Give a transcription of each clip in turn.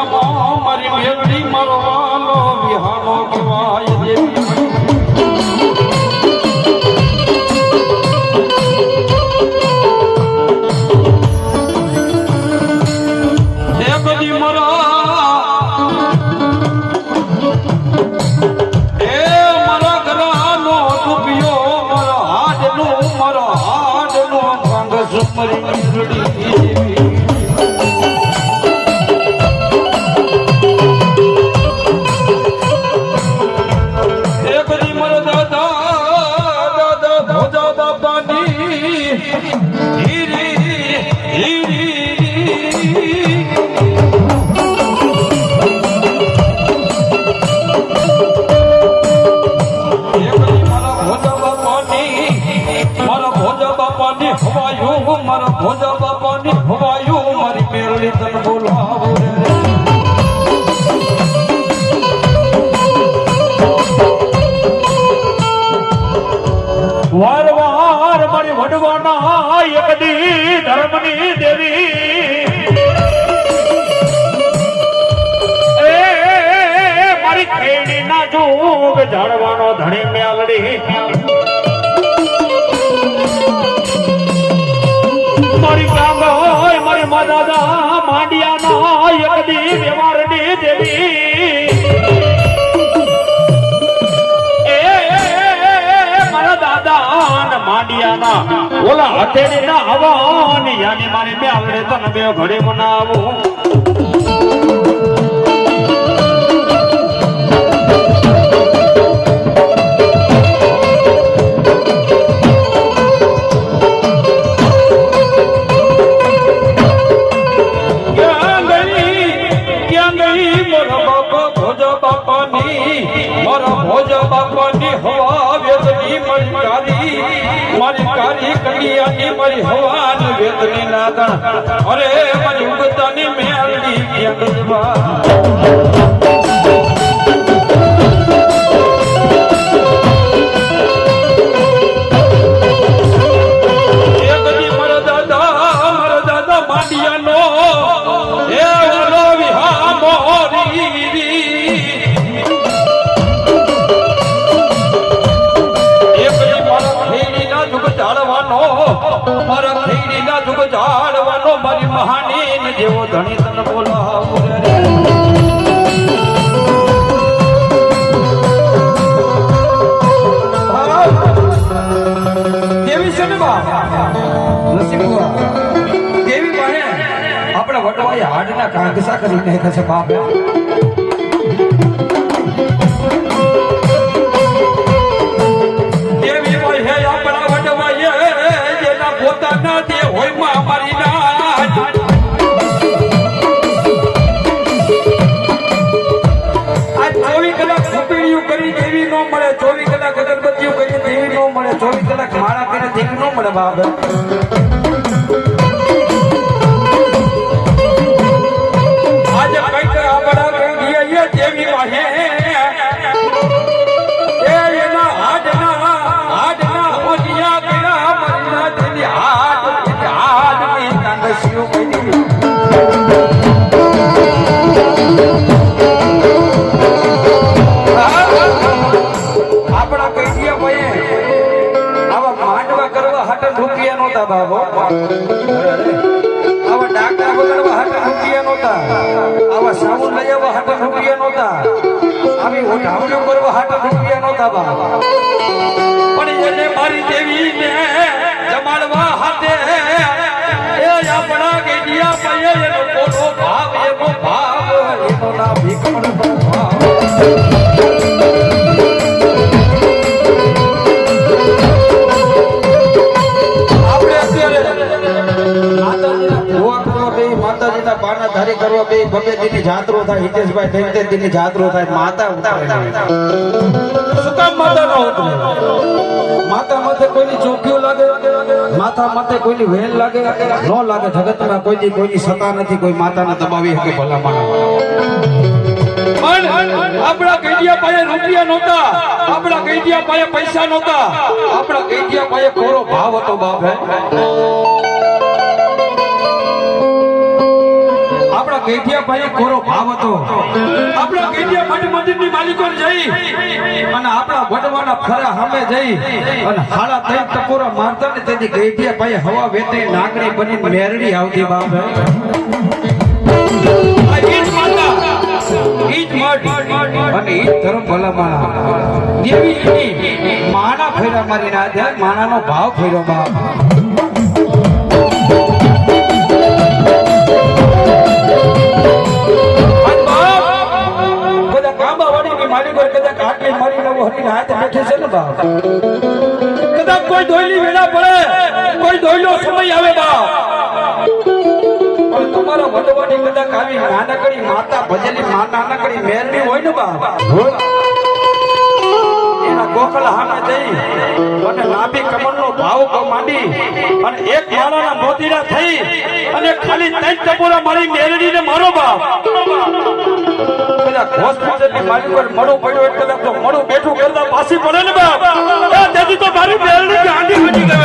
વિહામો મારી મેલડી મારો વાલો વિહામો કહેવાય દેવી મારા ભોજા બાપાની હવાયું મારી મેરડી તન બોલાવો વાર વાર મારી વડવાના એકડી ધર્મની દેવી એ મારી ખેડી ના જોગ ઝાડવાનો ધણી મેલડી મારી ગાંગા હોય મારી દાદા માંડિયાના એકડી વ્યવહારની દેવી એ મારા દાદા માંડિયાના ઓલા હથેળી ના હવાની યાની મારી મેલડે તને બે ઘડી બનાવું મારી કારી કડિયાની મારી હવાન વેદની નાદા અરે મારી ઉગતાની મેલડી ક્યાં ગજવા મારી મહાની જેવો ધણી તને બોલાવું દેવી છે ને દેવી પાસે આપણા વટવાએ હાડના કાંગસા કરી નાખ્યા છે બાપ દેવી પાસે આપણા વટવાએ જેના પોતાના તે હોય માં મારી ના બાબ આજે કઈક આપડા કહીએ જેવી વાહે એના હાડના હોડિયા ગયા મરના તેની હાડની તંગસીઓ કરી આપડા કહીએ ભાઈ આવા માંડવા કરવા હાટે રૂપિયા નહોતા બાબો આવા ડાકરા વગાડવા હાટે રૂપિયા નહોતા આવા સાબુન લઈ આવવા હાટે રૂપિયા નહોતા આવી ઓઢાવણીઓ કરવા હાટે રૂપિયા નહોતા બાબા પણ એને મારી દેવીને જમાડવા હાટે એ આપણા ગેડિયા પયે એનો કોનો ભાવ એનો ભાવ એનો ના ભીખમણ ભાવ માતાજીના પાના ધારી કરવા બે બબે દીની જાત્રો થાય હિતેશભાઈ 3 દીની જાત્રો થાય માતા શું કામ માતા ન ઉતરે માતા માથે કોઈની ચોખ્યું લાગે માથા માથે કોઈની વેલ લાગે ન લાગે જગતમાં કોઈની સત્તા નથી કોઈ માતાને દબાવી શકે ભલા માના આપણા ગઈડિયા પાસે રૂપિયા નહોતા આપણા ગઈડિયા પાસે પૈસા નહોતા આપણા ગઈડિયા પાસે કોરો ભાવ હતો બાપ હે ગેઠિયા ભાઈ કોરો ભાવ હતો. આપણા ગેઠિયા ભાઈ મંદિરની માલિકો જઈ અને આપણા વડવાના ફરા સામે જઈ અને હાડા 3 ટકોરા મારતા ને તેથી ગેઠિયા ભાઈ હવા વેતે નાગણી બની મેરડી આવતી બાપ. અને ઈ ધર્મ ભલામણા દેવી માના ફેરા મારી ના જાય માનાનો ભાવ ફેરો બાપ. કદાચ કોઈ ધોઈલી વેળા પડે કોઈ ધોઈલો સમય આવે બા પણ તમારા વડવાની કદાચ આવી નાનકડી માતા ભજેલી નાનકડી મેરડી હોય ને બા એના ગોખલા હામે જઈ અને નાભી કમળનો ભાવ માંડી અને એક માળાના મોતીડા થઈ અને ખાલી 3 ટપોરા મારી મેરડીને મારો બાપ. હોસ્પિટલની માલિક પર મળું પડ્યું એટલે તો મળું બેઠું કરતા પાછી પડે ને બાપ. તેથી તો મારી મેરડી ગાંડી બની ગઈ.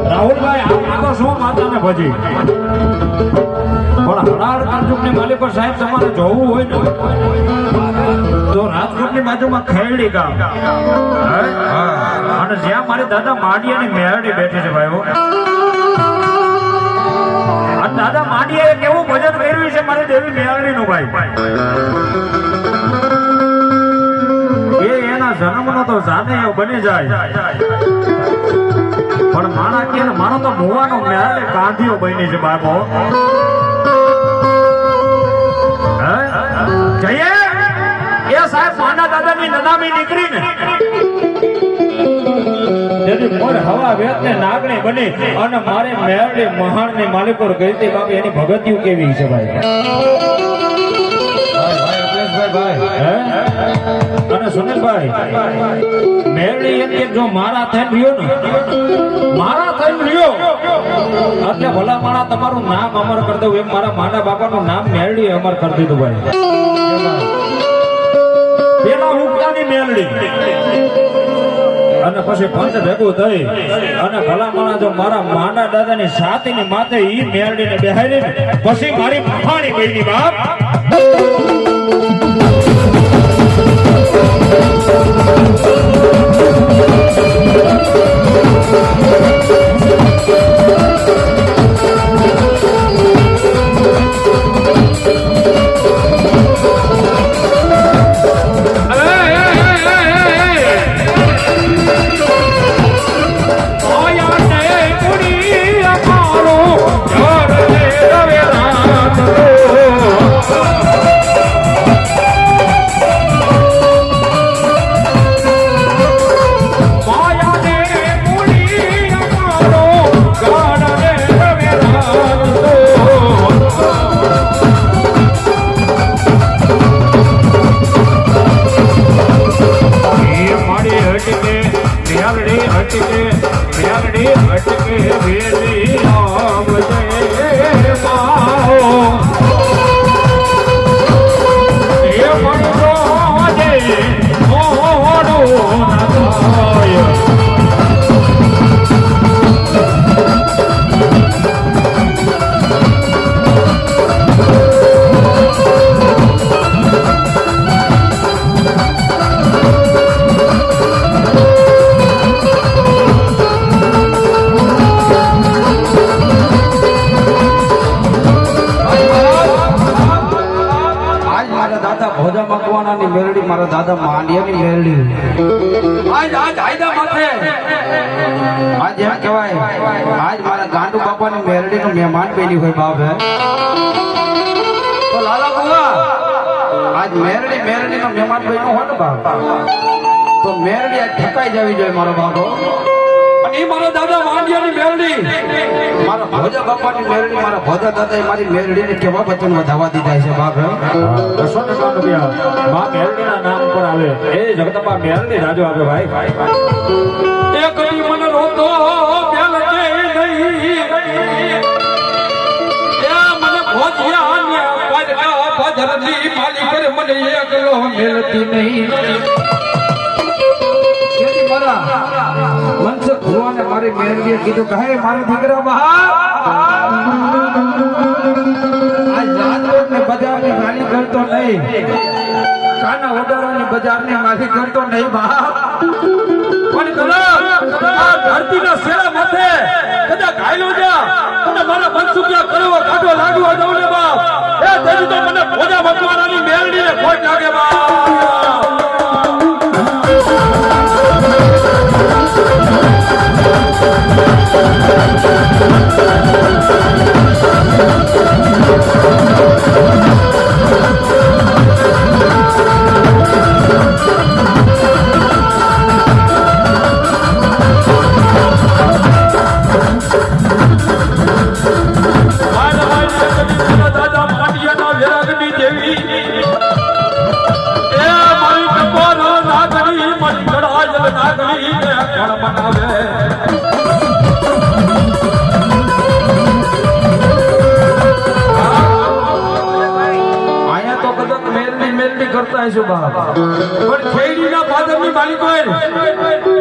રાહુલભાઈ આ તો શું માતાને ભજી પણ હરાળ કારજુકની માલિકો સાહેબ તમારે જોવું હોય ને તો રાજકોટની બાજુમાં ખેરડી ગામ અને જ્યાં મારી દાદા માડિયાની મેરડી બેઠી છે ભાઈઓ. અને દાદા માડિયાએ કેવું ભજન કર્યું છે મારી દેવી મેરડીનું ભાઈ. જન્મનો તો જાને બની જાય પણ માણા કે મારો તો મોવાનો મેરડે કાંધીઓ બની છે બાપો. જઈએ એ સાહેબ માના દાદાની નનામી નીકળીને જેની મોર હવા વેતને નાગણી બની અને મારે મેરડે મહાણની માલિકો ગઈ હતી બાપ. એની ભગતિયું કેવી છે ભાઈ. અને સુનિલભાઈ મેરડી એમ કે જો મારા થઈને રહ્યો ને મારા થઈને રહ્યો એટલે ભલા માણા તમારું નામ અમર કરી દઉં એમ મારા માના બાપાનું નામ મેરડી અમર કરી દીધું ભાઈ. પેલા ઉગતાની મેરડી અને પછી પંચ ભેગું થઈ અને ભલા માણા જો મારા માના દાદાની છાતીની માથે ઈ મેરડીને બેહાડી પછી મારી મહાણી બની બાપ. મારા દાદા ભોજા મકવાનાની મેરડી, મારા દાદા માંડિયાની મેરડી. આજ આયદા માથે આજ એમ કહેવાય, આજ મારા ગાંડુ બાપાની મેરડીનું મહેમાન બની હોય બાપ. હે તો લાલા બુઆ આજ મેરડીનો મહેમાન બન્યો હોય ને બાપ, તો મેરડી આજ ઠકાઈ જવી જોઈએ મારો બાપો. અને એ મારા દાદા માંડિયાની મેરડી, મારા ભોજા બાપાની મેરડી, મારા ભોજા દાદાએ મારી મેરડીને કેવા વચન વધાવા દીધા છે બાપ. માં મેરડીના નામ પર આવે એ જગદંબા મેરડી રાજો આવે ભાઈ. એ કઈ મને રોતો બેલ કે નહીં, એ મને ભોજિયા પાજરા પાજરની માલિક મને એકલો મેલતી નહીં. મારા મનસુખ ભુવાને મારી મેરડીએ કીધું કે હે મારા દીકરા બહાર આ જાતરોડ ને બજારની માલિક કરતો નહીં, કાના ઓડારાની બજારની માલિક કરતો નહીં બાપ. પણ આ ધરતીના શેરા માથે કદા ઘાયલો જા અને મારા મનસુખિયા કરવો કાઢો લાગવા દઉં ને બાપ, એ તેથી તો મને ભોજા મકવાનાની મેરડીને ખોટ લાગે બાપ.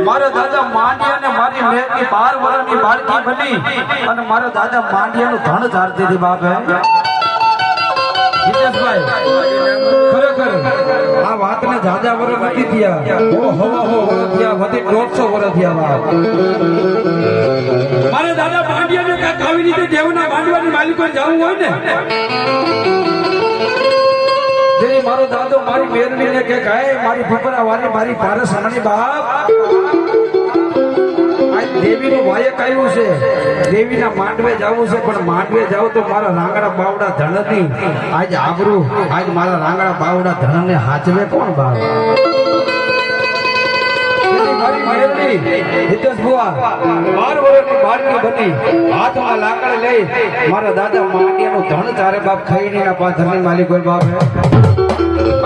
મારા દાદા માંડિયા મારી મેરડી 12 વર્ષની બાળકી બની અને મારા દાદા માંડિયાનું ધન ધારતી હતી બાપ. હિતેશભાઈ ખરેખર આ વાતને જાજા વર્ષ નથી થયા, હવા વર્ષ થયા, વધી 150 વર્ષ થયા બાપ. મારા દાદા માંડિયાને કાંઈક આવી રીતે દેવના માંડવાની માલિકોને જવું હોય ને, જેની મારો દાદો મારી મેરડીને કે કાય મારી ફફરા વાળી મારી પારસ હમણી બાપ, આજ દેવીનું વાયક આવ્યું છે, દેવીના માંડવે જવું છે, પણ માંડવે જાવ તો મારા રાંગડા બાવડા ધણની આજ આબરૂ, આજ મારા રાંગડા બાવડા ધણને હાચવે કોણ બાપ. મારી મેરડી હિતેશ બુઆ 12 વર્ષની બાળકી બની હાથમાં લાકડ લઈ મારા દાદા માંડિયાનું ધણ ચારે બાપ ખૈડીના પાથરની માલિક હોય બાપ.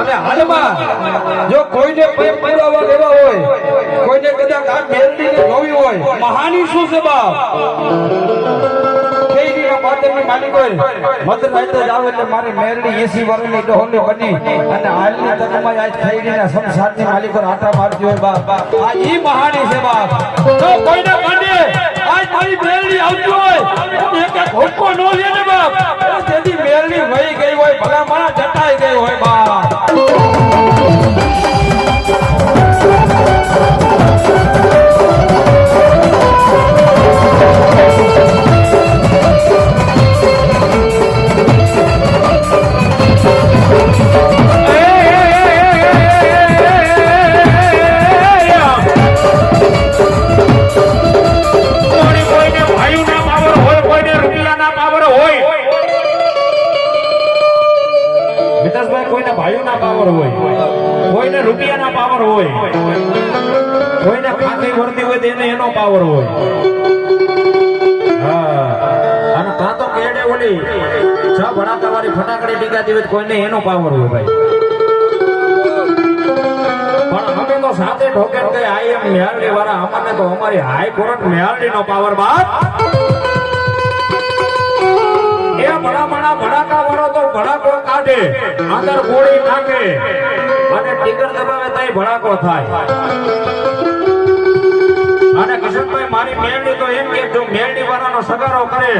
અને હાલમાં જો કોઈને પ્રેમ પુરાવા લેવા હોય, કોઈને કદાચ આ મેરડીને જોવી હોય, મહાની શું છે બાપ, ખૈડીના પાથરની માલિક હોય મધરાતે જ આવે એટલે મારી મેરડી 80 વર્ષની ડહોલી બની અને હાલની તકમાં આજ ખૈડીના સંસારની માલિકો આટા મારતી હોય બાપ. આ ઈ મહાની છે બાપ. તો કોઈને કાંડે આજ મારી મેરડી આવતી હોય એક હોકો નો લે ને બાપ, તેથી મેરડી વહી ગઈ હોય, ભલા મારા જટાઈ ગઈ હોય બાપ. ભાઈઓના પાવર હોય, કોઈને રૂપિયાના પાવર હોય, કોઈને ખાતી વર્તી હોય તેને એનો પાવર હોય. હા, અને કાં તો કેડે ઓલી છ ભડાકા વાળી ફટાકડી ટીકાતી હોય કોઈને એનો પાવર હોય ભાઈ. પણ અમે તો સાથે ઠોકેર કે આઈ એમ મેરડી વાળા, અમને તો અમારી હાઈકોર્ટ મેરડીનો પાવર બાપ. એ ભડાકા વાળો તો ભડાકો કાઢે, અંદર ગોળી નાખે અને ટીકર દબાવે તઈ ભડાકો થાય. અને કિશનભાઈ મારી મેરડી તો એમ કે જો મેરડી વાળાનો સગારો કરે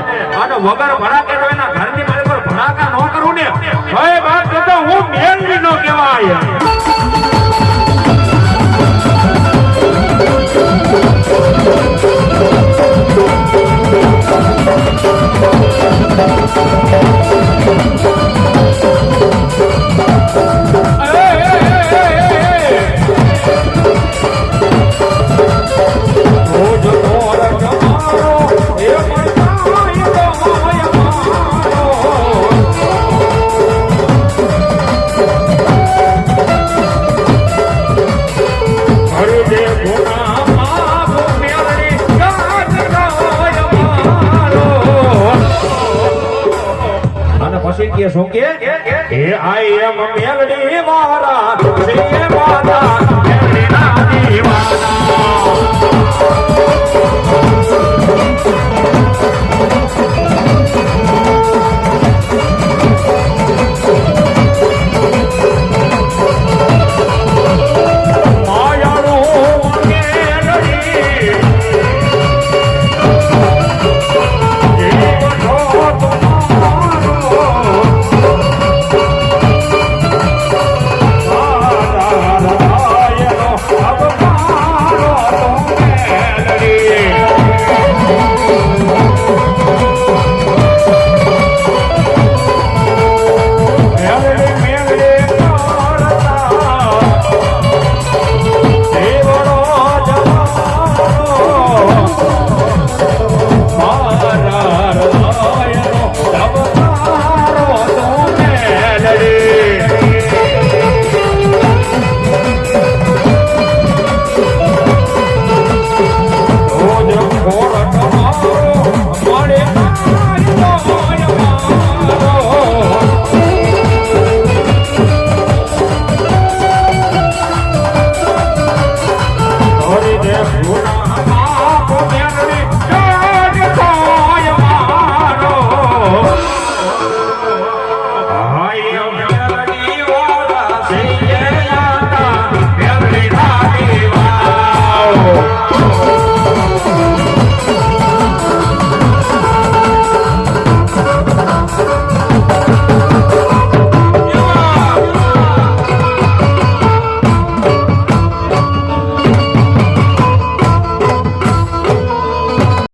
અને વગર ભડાકે તો એના ઘરની મારી પર ભડાકા ન કરું ને, હવે બાપ તો હું મેરડી નો કહેવાય. શું કે એ આઈ એમ મેલડી મારા